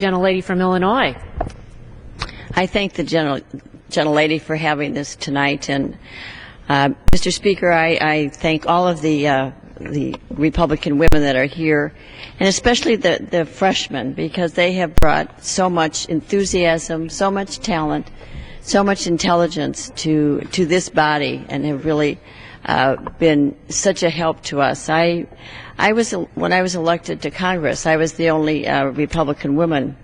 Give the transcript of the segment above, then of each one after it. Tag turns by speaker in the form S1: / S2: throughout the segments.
S1: Gentlelady from Illinois.
S2: I thank the gentlelady for having this tonight, and Mr. Speaker, I thank all of the Republican women that are here, and especially the freshmen, because they have brought so much enthusiasm, so much talent, so much intelligence to this body, and have really been such a help to us. When I was elected to Congress, I was the only Republican woman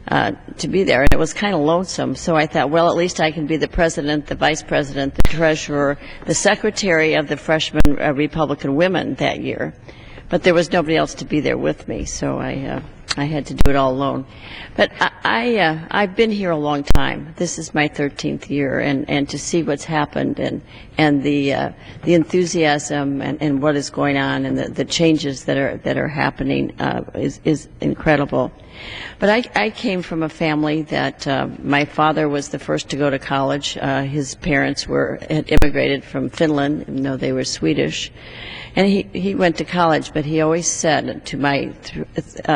S2: to be there, and it was kind of lonesome. So I thought, well, at least I can be the president, the vice president, the treasurer, the secretary of the freshman Republican women that year. But there was nobody else to be there with me, so I had to do it all alone. But I've been here a long time. This is my 13th year, and to see what's happened and the enthusiasm and what is going on and the changes that are happening is incredible. But I came from a family that my father was the first to go to college. His parents had immigrated from Finland, even though they were Swedish. And he went to college, but he always said to my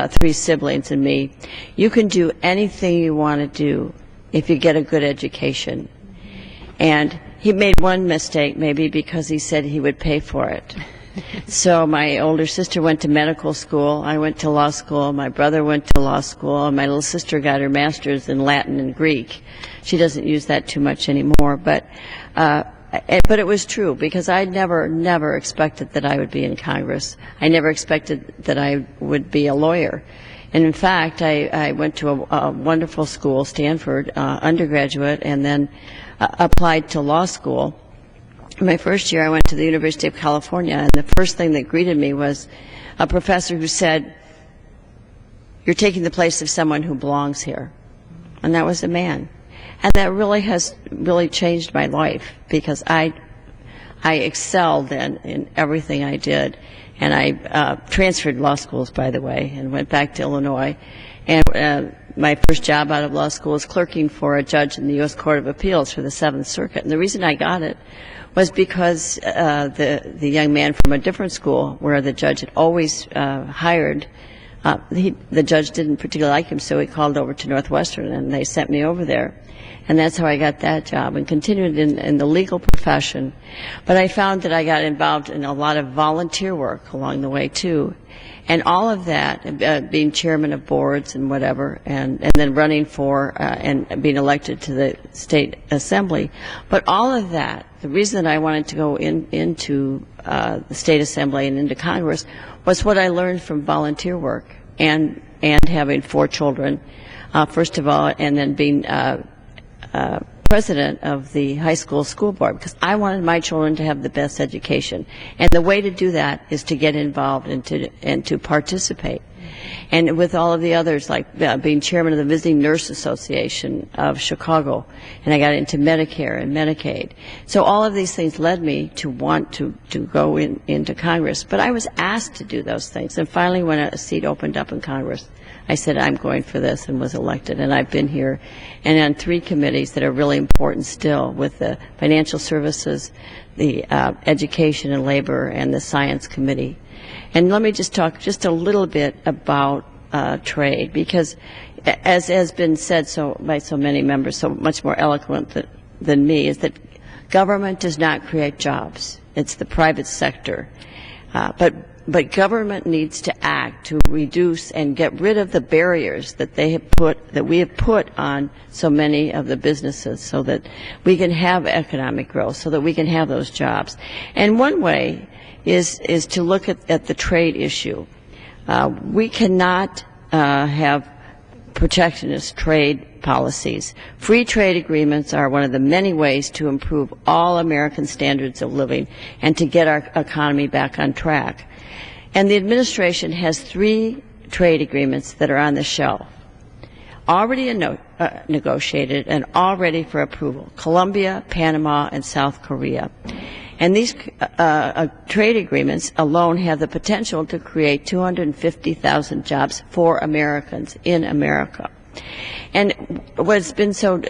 S2: three siblings and me, you can do anything you want to do if you get a good education. And he made one mistake, maybe because he said he would pay for it. So my older sister went to medical school, I went to law school, my brother went to law school, and my little sister got her master's in Latin and Greek. She doesn't use that too much anymore, but it was true, because I never expected that I would be in Congress. I never expected that I would be a lawyer. And in fact, I went to a wonderful school, Stanford, undergraduate, and then applied to law school. My first year, I went to the University of California, and the first thing that greeted me was a professor who said, "You're taking the place of someone who belongs here." And that was a man. And that really has changed my life, because I excelled in everything I did. And I transferred law schools, by the way, and went back to Illinois. And my first job out of law school was clerking for a judge in the U.S. Court of Appeals for the Seventh Circuit. And the reason I got it was because the young man from a different school, where the judge had always hired, the judge didn't particularly like him, so he called over to Northwestern, and they sent me over there. And that's how I got that job, and continued in the legal profession. But I found that I got involved in a lot of volunteer work along the way, too. And all of that, being chairman of boards and whatever, and then running for and being elected to the state assembly. But all of that, the reason that I wanted to go into the state assembly and into Congress was what I learned from volunteer work and having 4 children, first of all, and then being president of the high school board, because I wanted my children to have the best education. And the way to do that is to get involved and to participate. And with all of the others, like being chairman of the Visiting Nurse Association of Chicago, and I got into Medicare and Medicaid. So all of these things led me to want to go into Congress. But I was asked to do those things. And finally, when a seat opened up in Congress, I said, I'm going for this, and was elected. And I've been here and on 3 committees that are really important still, with the Financial Services, the Education and Labor, and the Science Committee. And let me just talk just a little bit about trade, because as has been said by so many members, so much more eloquent than me, is that government does not create jobs. It's the private sector. But government needs to act to reduce and get rid of the barriers that we have put on so many of the businesses, so that we can have economic growth, so that we can have those jobs. And one way is to look at the trade issue. We cannot have protectionist trade policies. Free trade agreements are one of the many ways to improve all American standards of living and to get our economy back on track. And the administration has 3 trade agreements that are on the shelf, already negotiated and all ready for approval: Colombia, Panama, and South Korea. And these trade agreements alone have the potential to create 250,000 jobs for Americans in America. And what's been so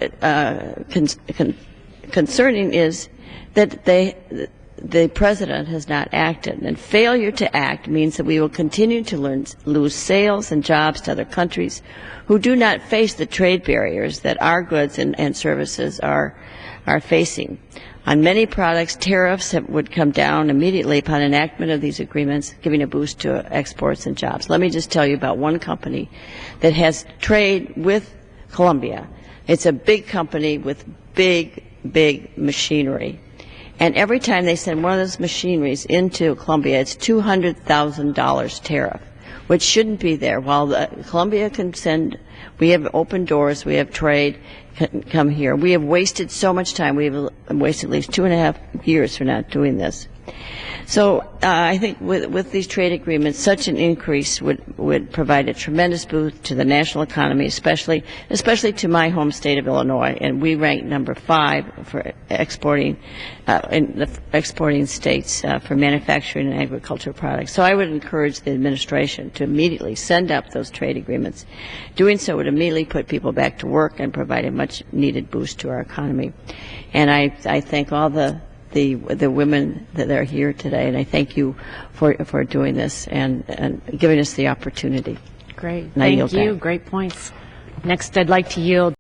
S2: concerning is that the President has not acted. And failure to act means that we will continue to lose sales and jobs to other countries who do not face the trade barriers that our goods and services are facing. On many products, tariffs would come down immediately upon enactment of these agreements, giving a boost to exports and jobs. Let me just tell you about one company that has trade with Colombia. It's a big company with big machinery. And every time they send one of those machineries into Colombia, it's $200,000 tariff, which shouldn't be there. While Colombia can send, we have open doors, we have trade, come here. We have wasted so much time. We have wasted at least 2.5 years for not doing this. So I think with these trade agreements, such an increase would provide a tremendous boost to the national economy, especially to my home state of Illinois, and we rank number 5 for exporting in the exporting states for manufacturing and agricultural products. So I would encourage the administration to immediately send up those trade agreements. Doing so would immediately put people back to work and provide a much needed boost to our economy. And I thank all the women that are here today, and I thank you for doing this and giving us the opportunity.
S1: Great.
S2: Thank
S1: you. Great points. Next, I'd like to yield